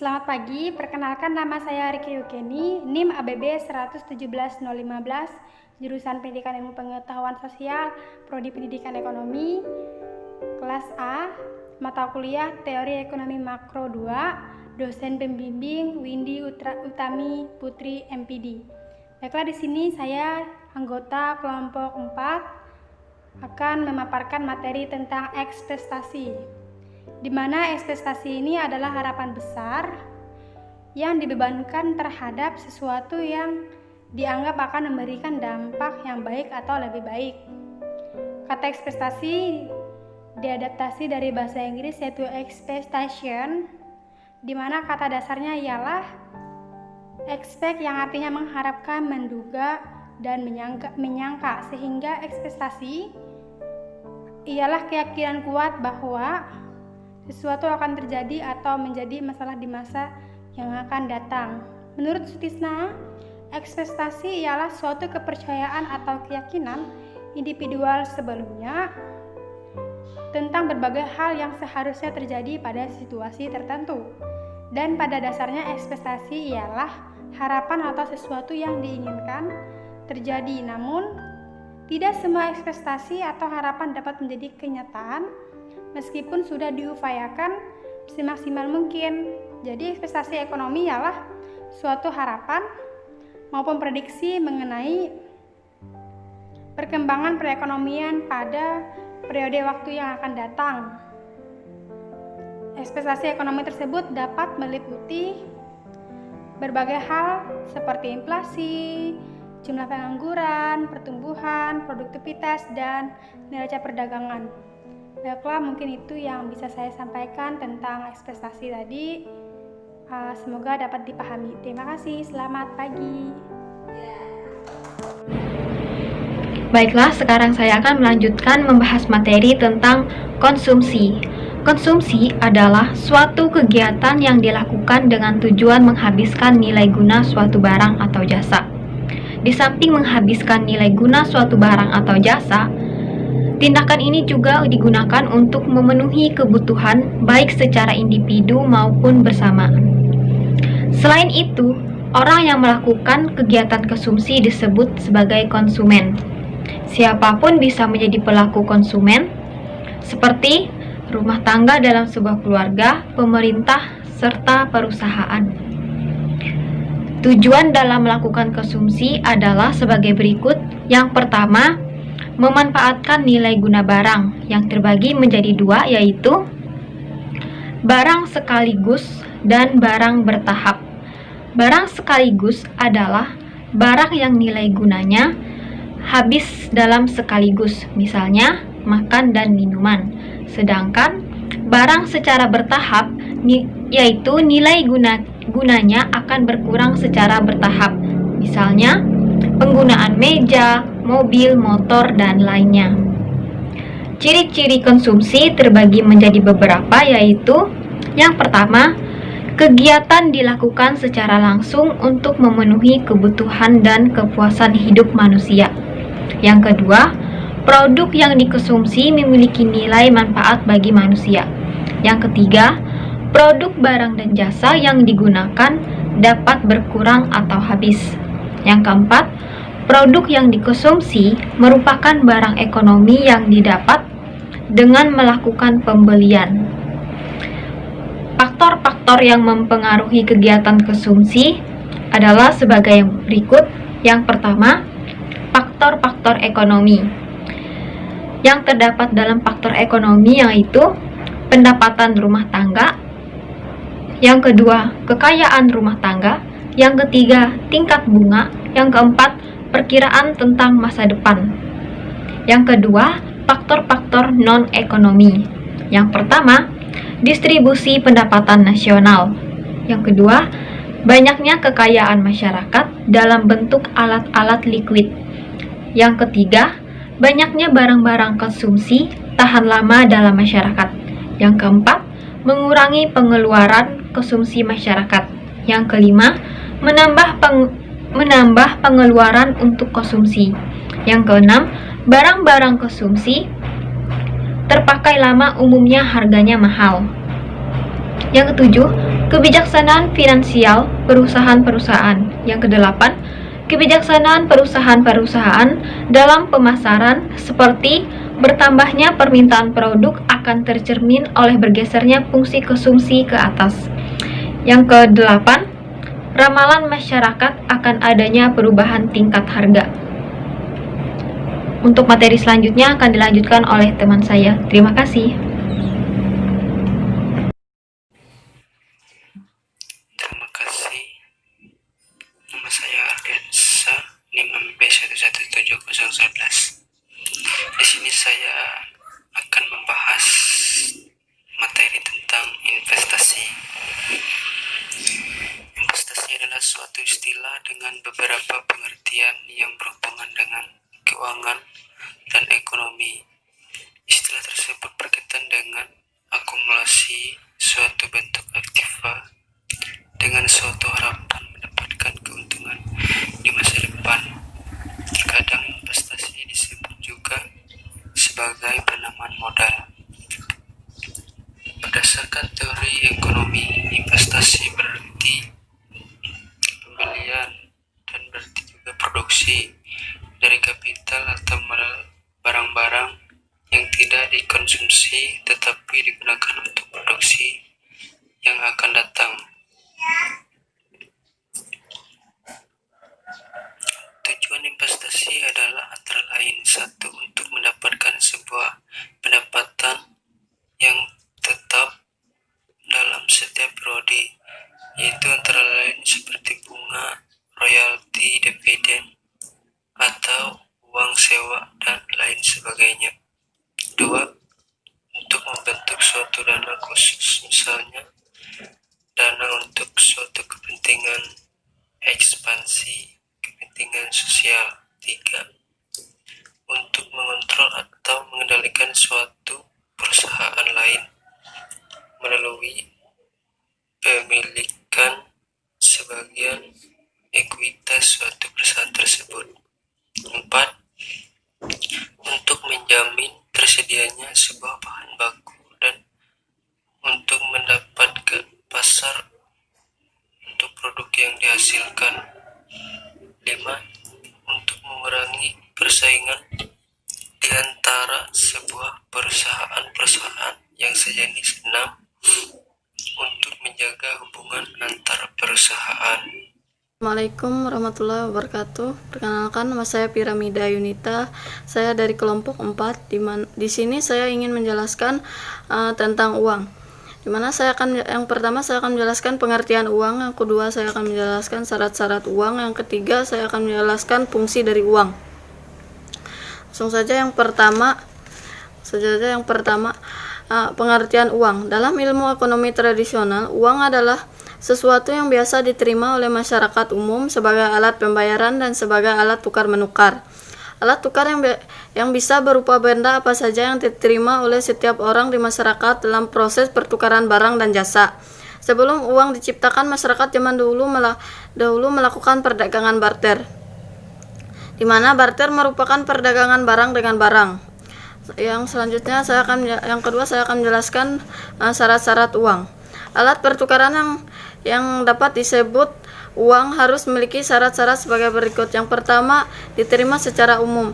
Selamat pagi, perkenalkan nama saya Riki Yukeni, NIM ABB 117015, jurusan Pendidikan Ilmu Pengetahuan Sosial, Prodi Pendidikan Ekonomi, kelas A, mata kuliah Teori Ekonomi Makro 2, dosen pembimbing Windy Utami Putri MPD. Baiklah, di sini saya anggota kelompok 4 akan memaparkan materi tentang ekspektasi, di mana ekspektasi ini adalah harapan besar yang dibebankan terhadap sesuatu yang dianggap akan memberikan dampak yang baik atau lebih baik. Kata ekspektasi diadaptasi dari bahasa Inggris yaitu expectation, di mana kata dasarnya ialah expect yang artinya mengharapkan, menduga, dan menyangka, sehingga ekspektasi ialah keyakinan kuat bahwa sesuatu akan terjadi atau menjadi masalah di masa yang akan datang. Menurut Sutisna, ekspektasi ialah suatu kepercayaan atau keyakinan individual sebelumnya tentang berbagai hal yang seharusnya terjadi pada situasi tertentu. Dan pada dasarnya ekspektasi ialah harapan atau sesuatu yang diinginkan terjadi. Namun, tidak semua ekspektasi atau harapan dapat menjadi kenyataan meskipun sudah diupayakan semaksimal mungkin. Jadi ekspektasi ekonomi ialah suatu harapan maupun prediksi mengenai perkembangan perekonomian pada periode waktu yang akan datang. Ekspektasi ekonomi tersebut dapat meliputi berbagai hal seperti inflasi, jumlah pengangguran, pertumbuhan, produktivitas, dan neraca perdagangan. Baiklah, mungkin itu yang bisa saya sampaikan tentang ekspektasi tadi. Semoga dapat dipahami. Terima kasih, selamat pagi. Baiklah, sekarang saya akan melanjutkan membahas materi tentang konsumsi. Konsumsi adalah suatu kegiatan yang dilakukan dengan tujuan menghabiskan nilai guna suatu barang atau jasa. Di samping menghabiskan nilai guna suatu barang atau jasa, tindakan ini juga digunakan untuk memenuhi kebutuhan baik secara individu maupun bersama. Selain itu, orang yang melakukan kegiatan konsumsi disebut sebagai konsumen. Siapapun bisa menjadi pelaku konsumen, seperti rumah tangga dalam sebuah keluarga, pemerintah, serta perusahaan. Tujuan dalam melakukan konsumsi adalah sebagai berikut. Yang pertama, memanfaatkan nilai guna barang yang terbagi menjadi dua, yaitu barang sekaligus dan barang bertahap. Barang sekaligus adalah barang yang nilai gunanya habis dalam sekaligus, misalnya makan dan minuman. Sedangkan barang secara bertahap yaitu nilai gunanya akan berkurang secara bertahap, misalnya penggunaan meja, mobil, motor, dan lainnya. Ciri-ciri konsumsi terbagi menjadi beberapa, yaitu yang pertama, kegiatan dilakukan secara langsung untuk memenuhi kebutuhan dan kepuasan hidup manusia. Yang kedua, produk yang dikonsumsi memiliki nilai manfaat bagi manusia. Yang ketiga, produk barang dan jasa yang digunakan dapat berkurang atau habis. Yang keempat, produk yang dikonsumsi merupakan barang ekonomi yang didapat dengan melakukan pembelian. Faktor-faktor yang mempengaruhi kegiatan konsumsi adalah sebagai berikut. Yang pertama, faktor-faktor ekonomi. Yang terdapat dalam faktor ekonomi yaitu pendapatan rumah tangga. Yang kedua, kekayaan rumah tangga. Yang ketiga, tingkat bunga. Yang keempat, perkiraan tentang masa depan. Yang kedua, faktor-faktor non-ekonomi. Yang pertama, distribusi pendapatan nasional. Yang kedua, banyaknya kekayaan masyarakat dalam bentuk alat-alat liquid. Yang ketiga, banyaknya barang-barang konsumsi tahan lama dalam masyarakat. Yang keempat, mengurangi pengeluaran konsumsi masyarakat. Yang kelima, menambah pengeluaran untuk konsumsi. Yang keenam, barang-barang konsumsi terpakai lama umumnya harganya mahal. Yang ketujuh, kebijaksanaan finansial perusahaan-perusahaan. Yang kedelapan, kebijaksanaan perusahaan-perusahaan dalam pemasaran seperti bertambahnya permintaan produk akan tercermin oleh bergesernya fungsi konsumsi ke atas. Yang kedelapan, ramalan masyarakat akan adanya perubahan tingkat harga. Untuk materi selanjutnya akan dilanjutkan oleh teman saya. Terima kasih. Terima kasih. Nama saya Ardiansa, NIM MB117011. Di sini saya akan membahas materi tentang investasi. Investasi adalah suatu istilah dengan beberapa pengertian yang berhubungan dengan keuangan dan ekonomi. Istilah tersebut berkaitan dengan akumulasi suatu bentuk aktiva dengan suatu harapan mendapatkan keuntungan di masa depan. Terkadang investasi disebut juga sebagai penanaman modal. Berdasarkan teori ekonomi, investasi berarti pembelian dan berarti juga produksi dari kapital atau modal barang-barang yang tidak dikonsumsi tetapi digunakan untuk produksi yang akan datang. Tujuan investasi adalah antara lain satu, untuk mendapatkan sebuah pendapatan yang tetap dalam setiap periode, yaitu antara lain seperti bunga, royalti, dividen, atau uang sewa, dan lain sebagainya. Dua, untuk membentuk suatu dana khusus, misalnya dana untuk suatu kepentingan ekspansi, kepentingan sosial. Tiga, untuk mengontrol atau mengendalikan suatu perusahaan lain melalui pemilikan sebagian ekuitas suatu perusahaan tersebut. Empat, untuk menjamin tersedianya sebuah bahan baku dan untuk mendapatkan pasar untuk produk yang dihasilkan. 5, untuk mengurangi persaingan di antara sebuah perusahaan-perusahaan yang sejenis. 6, untuk menjaga hubungan antar perusahaan. Assalamualaikum warahmatullahi wabarakatuh. Perkenalkan, nama saya Piramida Yunita. Saya dari kelompok 4. Di sini saya ingin menjelaskan tentang uang. Yang pertama saya akan menjelaskan pengertian uang, yang kedua saya akan menjelaskan syarat-syarat uang, yang ketiga saya akan menjelaskan fungsi dari uang. Langsung saja yang pertama, pengertian uang. Dalam ilmu ekonomi tradisional, uang adalah sesuatu yang biasa diterima oleh masyarakat umum sebagai alat pembayaran dan sebagai alat tukar-menukar. Alat tukar yang bisa berupa benda apa saja yang diterima oleh setiap orang di masyarakat dalam proses pertukaran barang dan jasa. Sebelum uang diciptakan, masyarakat zaman dahulu melakukan perdagangan barter, di mana barter merupakan perdagangan barang dengan barang. Yang kedua saya akan menjelaskan syarat-syarat uang. Alat pertukaran yang dapat disebut uang harus memiliki syarat-syarat sebagai berikut. Yang pertama, diterima secara umum.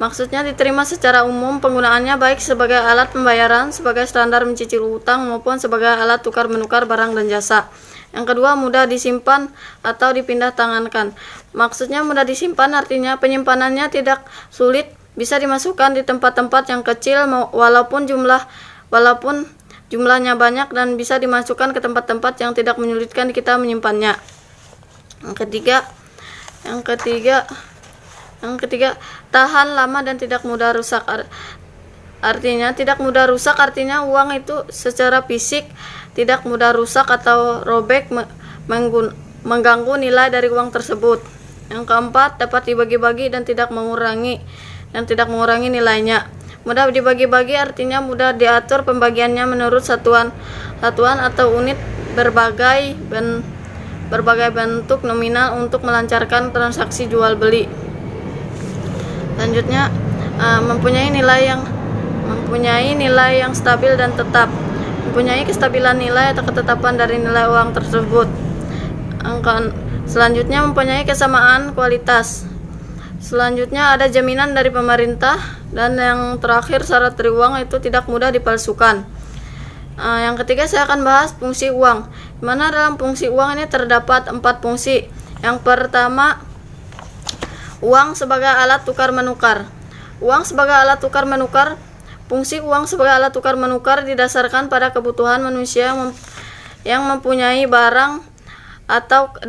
Maksudnya diterima secara umum penggunaannya baik sebagai alat pembayaran, sebagai standar mencicil utang, maupun sebagai alat tukar-menukar barang dan jasa. Yang kedua, mudah disimpan atau dipindah tangankan. Maksudnya mudah disimpan artinya penyimpanannya tidak sulit, bisa dimasukkan di tempat-tempat yang kecil walaupun jumlahnya banyak, dan bisa dimasukkan ke tempat-tempat yang tidak menyulitkan kita menyimpannya. Yang ketiga, tahan lama dan tidak mudah rusak. Artinya tidak mudah rusak artinya uang itu secara fisik tidak mudah rusak atau robek mengganggu nilai dari uang tersebut. Yang keempat, dapat dibagi-bagi dan tidak mengurangi nilainya. Mudah dibagi-bagi artinya mudah diatur pembagiannya menurut satuan atau unit berbagai bentuk nominal untuk melancarkan transaksi jual beli. Selanjutnya, mempunyai nilai yang stabil dan tetap. mempunyai kestabilan nilai atau ketetapan dari nilai uang tersebut. Selanjutnya mempunyai kesamaan kualitas. Selanjutnya ada jaminan dari pemerintah, dan yang terakhir syarat dari uang itu tidak mudah dipalsukan. Yang ketiga saya akan bahas fungsi uang. Di mana dalam fungsi uang ini terdapat 4 fungsi. Yang pertama, uang sebagai alat tukar menukar. Uang sebagai alat tukar menukar. Fungsi uang sebagai alat tukar menukar didasarkan pada kebutuhan manusia yang mempunyai barang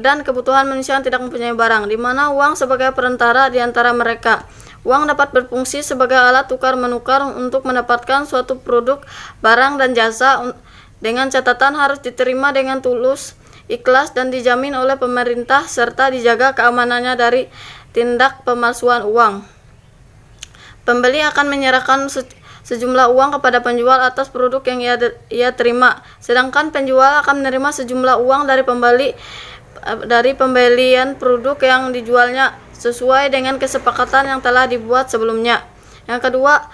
dan kebutuhan manusia yang tidak mempunyai barang, di mana uang sebagai perantara di antara mereka. Uang dapat berfungsi sebagai alat tukar menukar untuk mendapatkan suatu produk, barang, dan jasa, dengan catatan harus diterima dengan tulus, ikhlas, dan dijamin oleh pemerintah, serta dijaga keamanannya dari tindak pemalsuan uang. Pembeli akan menyerahkan sejumlah uang kepada penjual atas produk yang ia terima, sedangkan penjual akan menerima sejumlah uang dari pembelian produk yang dijualnya sesuai dengan kesepakatan yang telah dibuat sebelumnya. Yang kedua,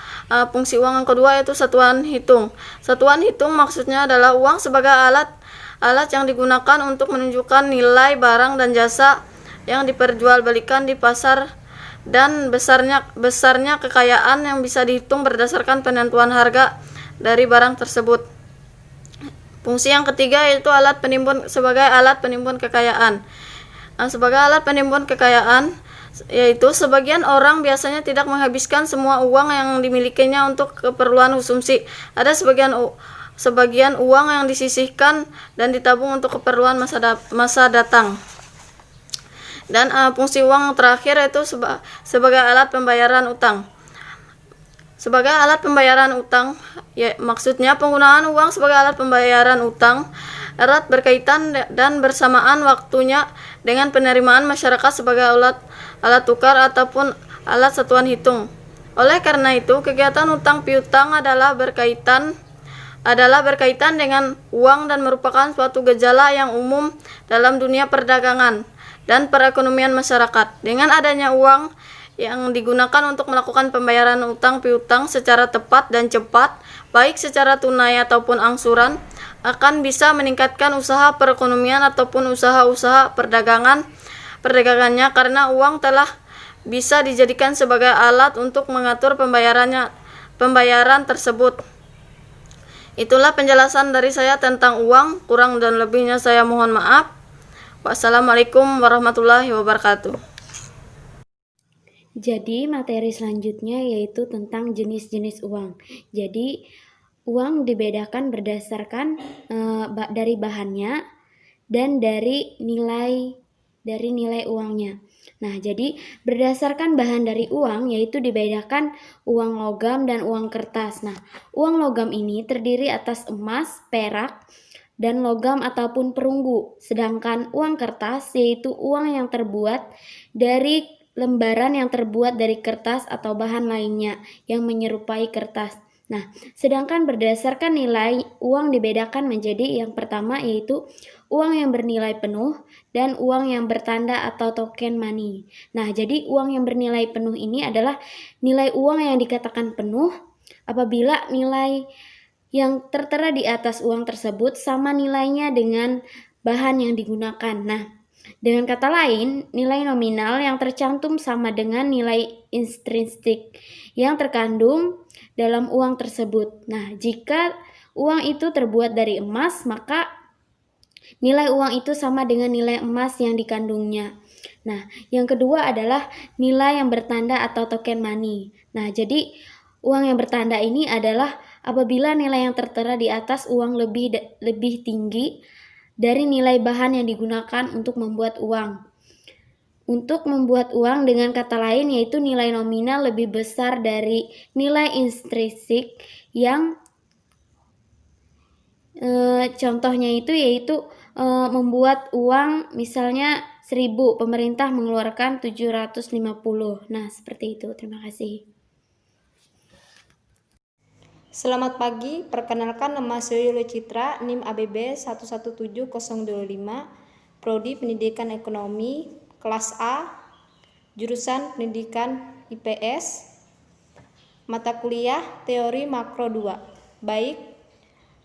fungsi uang yang kedua yaitu satuan hitung. Satuan hitung maksudnya adalah uang sebagai alat yang digunakan untuk menunjukkan nilai barang dan jasa yang diperjualbelikan di pasar, dan besarnya kekayaan yang bisa dihitung berdasarkan penentuan harga dari barang tersebut. Fungsi yang ketiga yaitu sebagai alat penimbun kekayaan. Sebagai alat penimbun kekayaan, yaitu sebagian orang biasanya tidak menghabiskan semua uang yang dimilikinya untuk keperluan konsumsi. Ada sebagian uang yang disisihkan dan ditabung untuk keperluan masa datang. Dan fungsi uang terakhir yaitu sebagai alat pembayaran utang. Sebagai alat pembayaran utang, maksudnya penggunaan uang sebagai alat pembayaran utang erat berkaitan dan bersamaan waktunya dengan penerimaan masyarakat sebagai alat tukar ataupun alat satuan hitung. Oleh karena itu, kegiatan utang piutang adalah berkaitan dengan uang dan merupakan suatu gejala yang umum dalam dunia perdagangan dan perekonomian masyarakat. Dengan adanya uang yang digunakan untuk melakukan pembayaran utang piutang secara tepat dan cepat, baik secara tunai ataupun angsuran, akan bisa meningkatkan usaha perekonomian ataupun usaha-usaha perdagangannya, karena uang telah bisa dijadikan sebagai alat untuk mengatur pembayaran tersebut. Itulah penjelasan dari saya tentang uang. Kurang dan lebihnya saya mohon maaf. Wassalamualaikum warahmatullahi wabarakatuh. Jadi materi selanjutnya yaitu tentang jenis-jenis uang. Jadi uang dibedakan berdasarkan dari bahannya dan dari nilai uangnya. Nah, jadi berdasarkan bahan dari uang yaitu dibedakan uang logam dan uang kertas. Nah, uang logam ini terdiri atas emas, perak, dan logam ataupun perunggu. Sedangkan uang kertas yaitu uang yang terbuat dari lembaran yang terbuat dari kertas atau bahan lainnya yang menyerupai kertas. Nah, sedangkan berdasarkan nilai uang dibedakan menjadi yang pertama yaitu uang yang bernilai penuh dan uang yang bertanda atau token money. Nah, jadi uang yang bernilai penuh ini adalah nilai uang yang dikatakan penuh apabila nilai yang tertera di atas uang tersebut sama nilainya dengan bahan yang digunakan. Nah, dengan kata lain, nilai nominal yang tercantum sama dengan nilai intrinsik yang terkandung dalam uang tersebut. Nah, jika uang itu terbuat dari emas, maka nilai uang itu sama dengan nilai emas yang dikandungnya. Nah, yang kedua adalah nilai yang bertanda atau token money. Nah, jadi uang yang bertanda ini adalah apabila nilai yang tertera di atas uang lebih tinggi dari nilai bahan yang digunakan untuk membuat uang. Untuk membuat uang dengan kata lain yaitu nilai nominal lebih besar dari nilai intrinsik yang contohnya itu yaitu membuat uang misalnya 1.000, pemerintah mengeluarkan 750. Nah, seperti itu. Terima kasih. Selamat pagi, perkenalkan nama saya Yuli Citra, NIM ABB 117025, Prodi Pendidikan Ekonomi, kelas A, jurusan Pendidikan IPS, mata kuliah Teori Makro 2. Baik,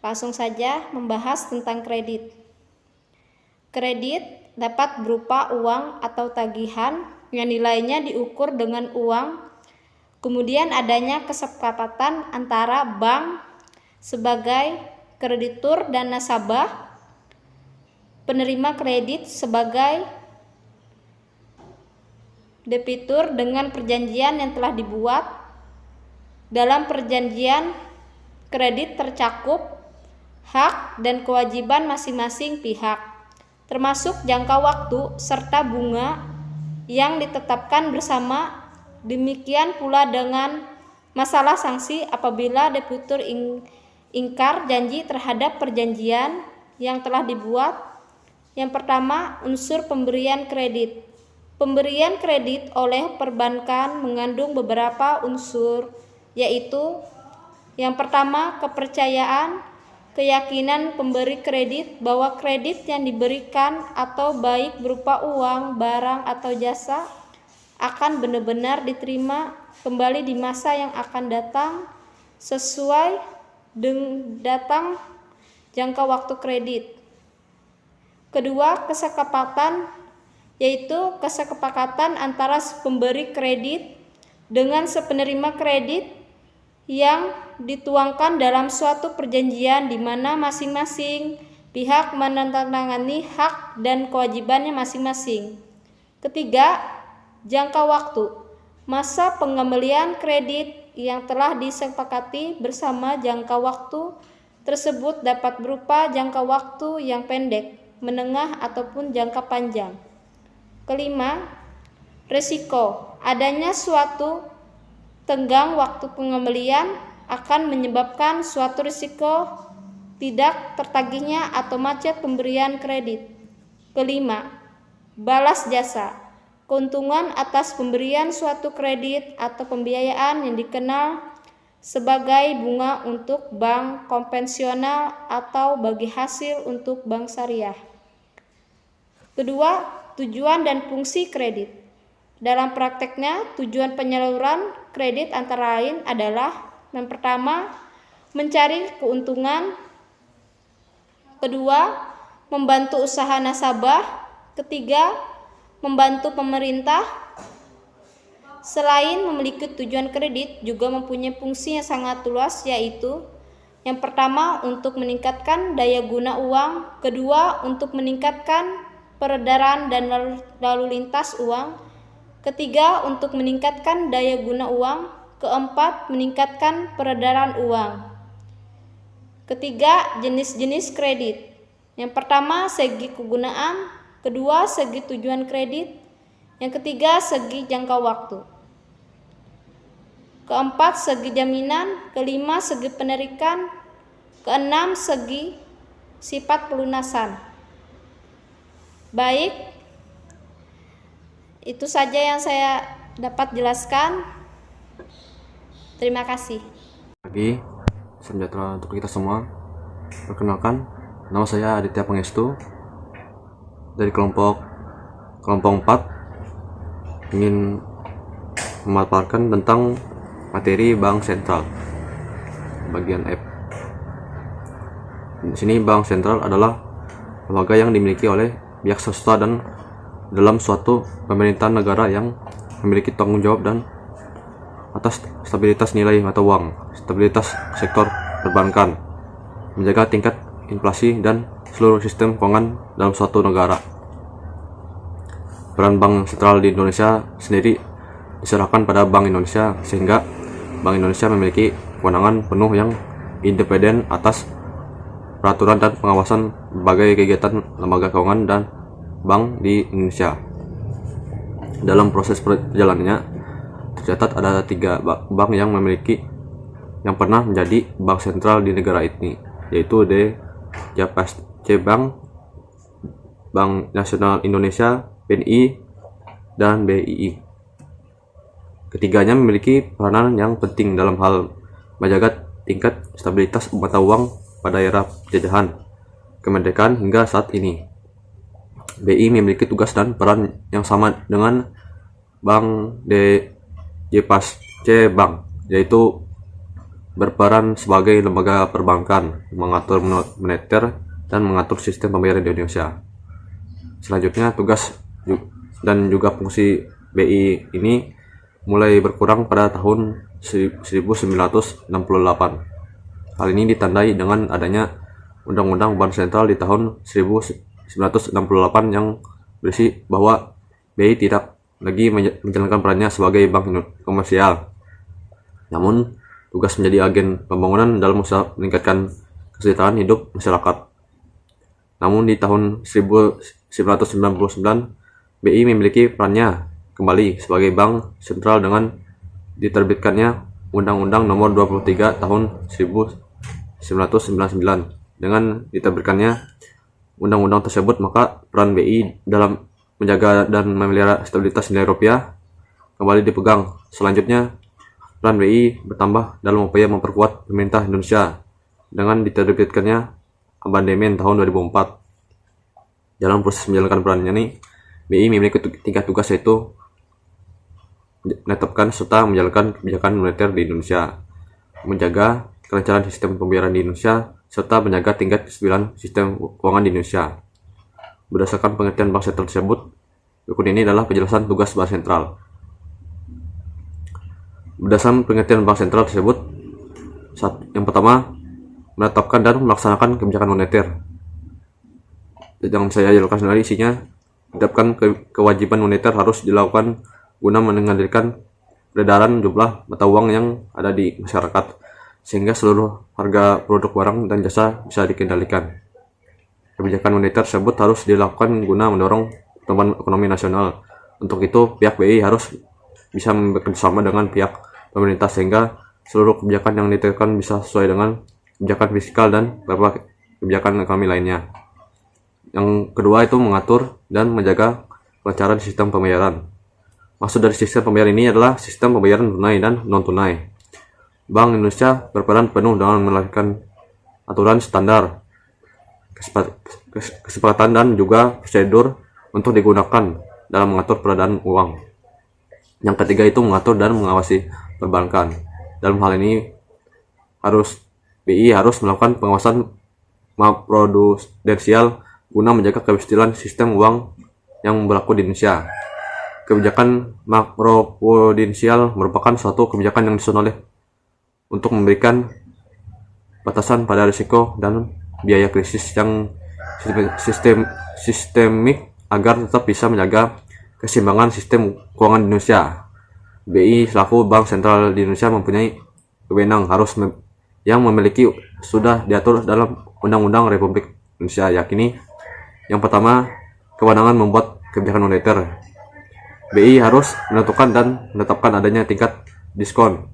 Langsung saja membahas tentang kredit. Kredit dapat berupa uang atau tagihan yang nilainya diukur dengan uang. Kemudian adanya kesepakatan antara bank sebagai kreditur dan nasabah, penerima kredit sebagai debitur dengan perjanjian yang telah dibuat. Dalam perjanjian kredit tercakup hak dan kewajiban masing-masing pihak, termasuk jangka waktu serta bunga yang ditetapkan bersama. Demikian pula dengan masalah sanksi apabila debitur ingkar janji terhadap perjanjian yang telah dibuat. Yang pertama, unsur pemberian kredit. Pemberian kredit oleh perbankan mengandung beberapa unsur, yaitu yang pertama, kepercayaan, keyakinan pemberi kredit bahwa kredit yang diberikan atau baik berupa uang, barang, atau jasa akan benar-benar diterima kembali di masa yang akan datang sesuai dengan datang jangka waktu kredit. Kedua, kesepakatan, yaitu kesepakatan antara pemberi kredit dengan penerima kredit yang dituangkan dalam suatu perjanjian di mana masing-masing pihak menandatangani hak dan kewajibannya masing-masing. Ketiga, jangka waktu. Masa pengembalian kredit yang telah disepakati bersama. Jangka waktu tersebut dapat berupa jangka waktu yang pendek, menengah, ataupun jangka panjang. Kelima, risiko. Adanya suatu tenggang waktu pengembalian akan menyebabkan suatu risiko tidak tertagihnya atau macet pemberian kredit. Kelima, balas jasa. Keuntungan atas pemberian suatu kredit atau pembiayaan yang dikenal sebagai bunga untuk bank konvensional atau bagi hasil untuk bank syariah. Kedua, tujuan dan fungsi kredit. Dalam prakteknya, tujuan penyaluran kredit antara lain adalah yang pertama, mencari keuntungan. Kedua, membantu usaha nasabah. Ketiga, membantu pemerintah. Selain memiliki tujuan kredit, juga mempunyai fungsi yang sangat luas, yaitu yang pertama, untuk meningkatkan daya guna uang. Kedua, untuk meningkatkan peredaran dan lalu lintas uang. Ketiga, untuk meningkatkan daya guna uang. Keempat, meningkatkan peredaran uang. Ketiga, jenis-jenis kredit. Yang pertama, segi kegunaan. Kedua, segi tujuan kredit. Yang ketiga, segi jangka waktu. Keempat, segi jaminan. Kelima, segi penerikan. Keenam, segi sifat pelunasan. Baik, itu saja yang saya dapat jelaskan. Terima kasih. Pagi, sejahtera untuk kita semua. Perkenalkan, nama saya Aditya Pangestu dari kelompok 4, ingin memaparkan tentang materi bank sentral bagian F. Di sini bank sentral adalah lembaga yang dimiliki oleh pihak swasta dan dalam suatu pemerintahan negara yang memiliki tanggung jawab dan atas stabilitas nilai mata uang, stabilitas sektor perbankan, menjaga tingkat inflasi dan seluruh sistem keuangan dalam suatu negara. Peran bank sentral di Indonesia sendiri diserahkan pada Bank Indonesia, sehingga Bank Indonesia memiliki kewenangan penuh yang independen atas peraturan dan pengawasan berbagai kegiatan lembaga keuangan dan bank di Indonesia. Dalam proses perjalanannya tercatat ada 3 bank yang pernah menjadi bank sentral di negara ini, yaitu DJPSC Bank, Bank Nasional Indonesia, BNI, dan BII. Ketiganya memiliki peranan yang penting dalam hal menjaga tingkat stabilitas mata uang pada era penjajahan, kemerdekaan hingga saat ini. BI memiliki tugas dan peran yang sama dengan Bank DJPSC Bank, yaitu berperan sebagai lembaga perbankan, mengatur moneter, dan mengatur sistem pembayaran di Indonesia. Selanjutnya, tugas dan juga fungsi BI ini mulai berkurang pada tahun 1968. Hal ini ditandai dengan adanya Undang-Undang Bank Sentral di tahun 1968 yang berisi bahwa BI tidak lagi menjalankan perannya sebagai bank komersial, namun tugas menjadi agen pembangunan dalam usaha meningkatkan kesejahteraan hidup masyarakat. Namun di tahun 1999, BI memiliki perannya kembali sebagai bank sentral dengan diterbitkannya Undang-Undang Nomor 23 Tahun 1999. Dengan diterbitkannya undang-undang tersebut, maka peran BI dalam menjaga dan memelihara stabilitas nilai rupiah kembali dipegang. Selanjutnya, peran BI bertambah dalam upaya memperkuat pemerintah Indonesia dengan diterbitkannya amandemen tahun 2004. Dalam proses menjalankan perannya ini, BI memiliki 3 tugas, yaitu menetapkan serta menjalankan kebijakan moneter di Indonesia, menjaga kelancaran sistem pembayaran di Indonesia, serta menjaga tingkat kestabilan sistem keuangan di Indonesia. Berdasarkan pengertian bank sentral tersebut, berikut ini adalah penjelasan tugas bank sentral. Berdasarkan pengertian bank sentral tersebut, yang pertama, menetapkan dan melaksanakan kebijakan moneter. Yang saya jelaskan dari isinya, menetapkan kewajiban moneter harus dilakukan guna mengendalikan peredaran jumlah mata uang yang ada di masyarakat, sehingga seluruh harga produk barang dan jasa bisa dikendalikan. Kebijakan moneter tersebut harus dilakukan guna mendorong pertumbuhan ekonomi nasional. Untuk itu, pihak BI harus bisa bekerjasama dengan pihak pemerintah sehingga seluruh kebijakan yang diterapkan bisa sesuai dengan kebijakan fiskal dan beberapa kebijakan ekonomi lainnya. Yang kedua itu mengatur dan menjaga kelancaran sistem pembayaran. Maksud dari sistem pembayaran ini adalah sistem pembayaran tunai dan non-tunai. Bank Indonesia berperan penuh dalam melahirkan aturan standar, kesepakatan dan juga prosedur untuk digunakan dalam mengatur peredaran uang. Yang ketiga itu mengatur dan mengawasi perbankan. Dalam hal ini BI harus melakukan pengawasan makroprudensial guna menjaga kestabilan sistem uang yang berlaku di Indonesia. Kebijakan makroprudensial merupakan suatu kebijakan yang disusun oleh untuk memberikan batasan pada risiko dan biaya krisis yang sistemik agar tetap bisa menjaga keseimbangan sistem keuangan di Indonesia. BI selaku Bank Sentral di Indonesia mempunyai wewenang yang memiliki sudah diatur dalam Undang-Undang Republik Indonesia, yakni yang pertama, kewenangan membuat kebijakan moneter. BI harus menentukan dan menetapkan adanya tingkat diskon,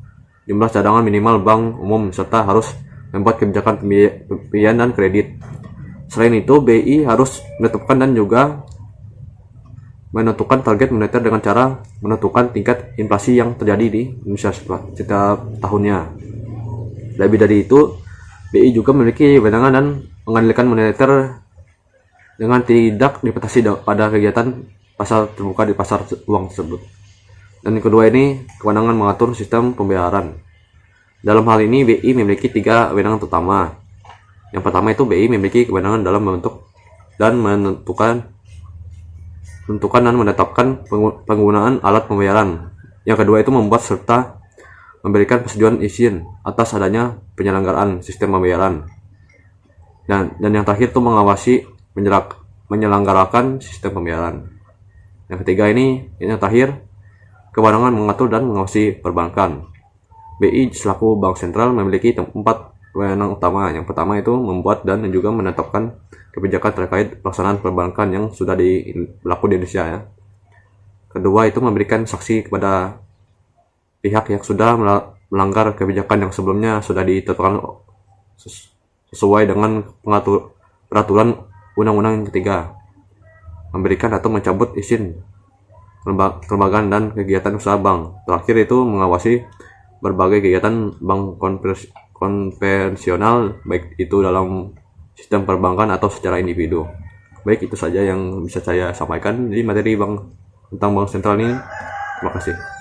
jumlah cadangan minimal bank umum, serta harus membuat kebijakan pembiayaan dan kredit. Selain itu, BI harus menetapkan dan juga menentukan target moneter dengan cara menentukan tingkat inflasi yang terjadi di Indonesia setiap tahunnya. Lebih dari itu, BI juga memiliki wewenang dan mengendalikan moneter dengan tidak dibatasi pada kegiatan pasar terbuka di pasar uang tersebut. Dan yang kedua ini, kewenangan mengatur sistem pembayaran. Dalam hal ini, BI memiliki 3 wewenang utama. Yang pertama itu BI memiliki kewenangan dalam membentuk dan menentukan dan menetapkan penggunaan alat pembayaran. Yang kedua itu membuat serta memberikan persetujuan izin atas adanya penyelenggaraan sistem pembayaran. Dan yang terakhir itu mengawasi menyelenggarakan sistem pembayaran. Yang ketiga ini yang terakhir, kewenangan mengatur dan mengawasi perbankan. BI selaku Bank Sentral memiliki 4 wewenang utama. Yang pertama itu membuat dan juga menetapkan kebijakan terkait pelaksanaan perbankan yang sudah berlaku di Indonesia ya. Kedua itu memberikan sanksi kepada pihak yang sudah melanggar kebijakan yang sebelumnya sudah ditetapkan sesuai dengan peraturan undang-undang. Yang ketiga, memberikan atau mencabut izin kelembagaan dan kegiatan usaha bank. Terakhir itu mengawasi berbagai kegiatan bank konvensional, baik itu dalam sistem perbankan atau secara individu. Baik, itu saja yang bisa saya sampaikan di materi tentang bank sentral ini. Terima kasih.